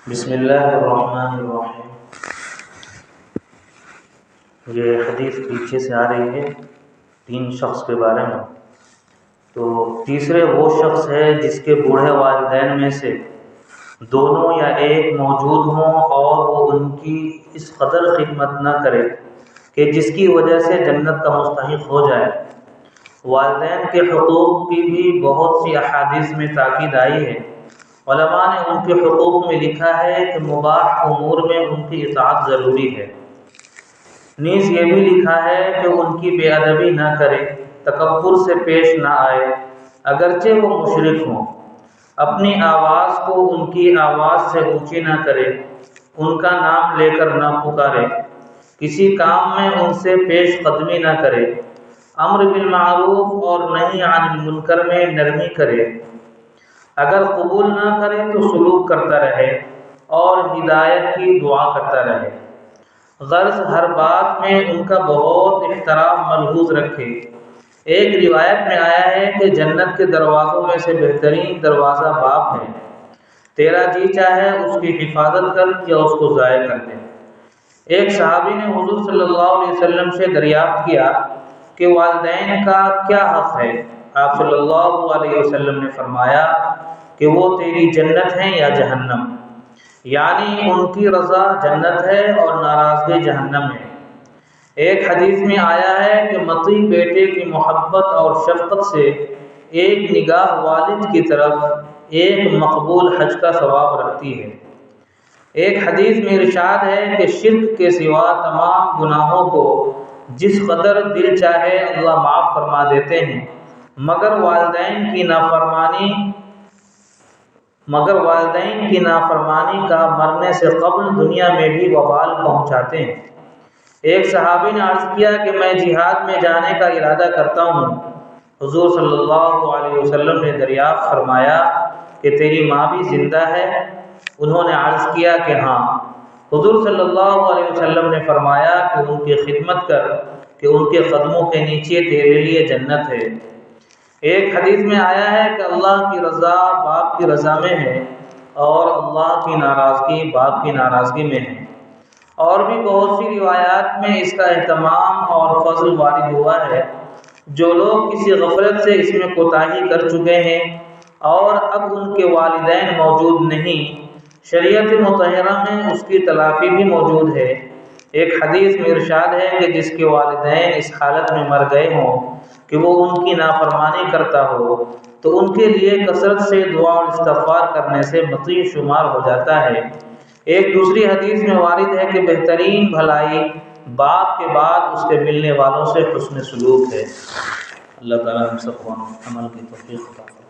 بسم اللہ الرحمن الرحیم۔ یہ حدیث پیچھے سے آ رہی ہے 3 شخص کے بارے میں۔ تو تیسرے وہ شخص ہے جس کے بوڑھے والدین میں سے دونوں یا ایک موجود ہوں اور وہ ان کی اس قدر خدمت نہ کرے کہ جس کی وجہ سے جنت کا مستحق ہو جائے۔ والدین کے حقوق کی بھی بہت سی احادیث میں تاکید آئی ہے۔ علماء نے ان کے حقوق میں لکھا ہے کہ مباح امور میں ان کی اطاعت ضروری ہے۔ نیز یہ بھی لکھا ہے کہ ان کی بے ادبی نہ کرے، تکبر سے پیش نہ آئے، اگرچہ وہ مشرک ہوں۔ اپنی آواز کو ان کی آواز سے اونچی نہ کرے، ان کا نام لے کر نہ پکارے، کسی کام میں ان سے پیش قدمی نہ کرے، امر بالمعروف اور نہی عن المنکر میں نرمی کرے، اگر قبول نہ کرے تو سلوک کرتا رہے اور ہدایت کی دعا کرتا رہے۔ غرض ہر بات میں ان کا بہت احترام ملحوظ رکھے۔ ایک روایت میں آیا ہے کہ جنت کے دروازوں میں سے بہترین دروازہ باپ ہے، تیرا جی چاہے اس کی حفاظت کر یا اس کو ضائع کر دے۔ ایک صحابی نے حضور صلی اللہ علیہ وسلم سے دریافت کیا کہ والدین کا کیا حق ہے؟ آپ صلی اللہ علیہ وسلم نے فرمایا کہ وہ تیری جنت ہیں یا جہنم، یعنی ان کی رضا جنت ہے اور ناراضگی جہنم ہے۔ ایک حدیث میں آیا ہے کہ مطیع بیٹے کی محبت اور شفقت سے ایک نگاہ والد کی طرف ایک مقبول حج کا ثواب رکھتی ہے۔ ایک حدیث میں ارشاد ہے کہ شرک کے سوا تمام گناہوں کو جس قدر دل چاہے اللہ معاف فرما دیتے ہیں، مگر والدین کی نافرمانی کا مرنے سے قبل دنیا میں بھی وبال پہنچاتے ہیں۔ ایک صحابی نے عرض کیا کہ میں جہاد میں جانے کا ارادہ کرتا ہوں۔ حضور صلی اللہ علیہ وسلم نے دریافت فرمایا کہ تیری ماں بھی زندہ ہے؟ انہوں نے عرض کیا کہ ہاں۔ حضور صلی اللہ علیہ وسلم نے فرمایا کہ ان کی خدمت کر کہ ان کے قدموں کے نیچے تیرے لیے جنت ہے۔ ایک حدیث میں آیا ہے کہ اللہ کی رضا باپ کی رضا میں ہے اور اللہ کی ناراضگی باپ کی ناراضگی میں ہے۔ اور بھی بہت سی روایات میں اس کا اہتمام اور فضل وارد ہوا ہے۔ جو لوگ کسی غفلت سے اس میں کوتاہی کر چکے ہیں اور اب ان کے والدین موجود نہیں، شریعت مطہرہ میں اس کی تلافی بھی موجود ہے۔ ایک حدیث میں ارشاد ہے کہ جس کے والدین اس حالت میں مر گئے ہوں کہ وہ ان کی نافرمانی کرتا ہو تو ان کے لیے کثرت سے دعا اور استغفار کرنے سے مطیع شمار ہو جاتا ہے۔ ایک دوسری حدیث میں وارد ہے کہ بہترین بھلائی باپ کے بعد اس کے ملنے والوں سے حسن سلوک ہے۔ اللہ تعالیٰ ہم سب کو عمل کی توفیق عطا فرمائے۔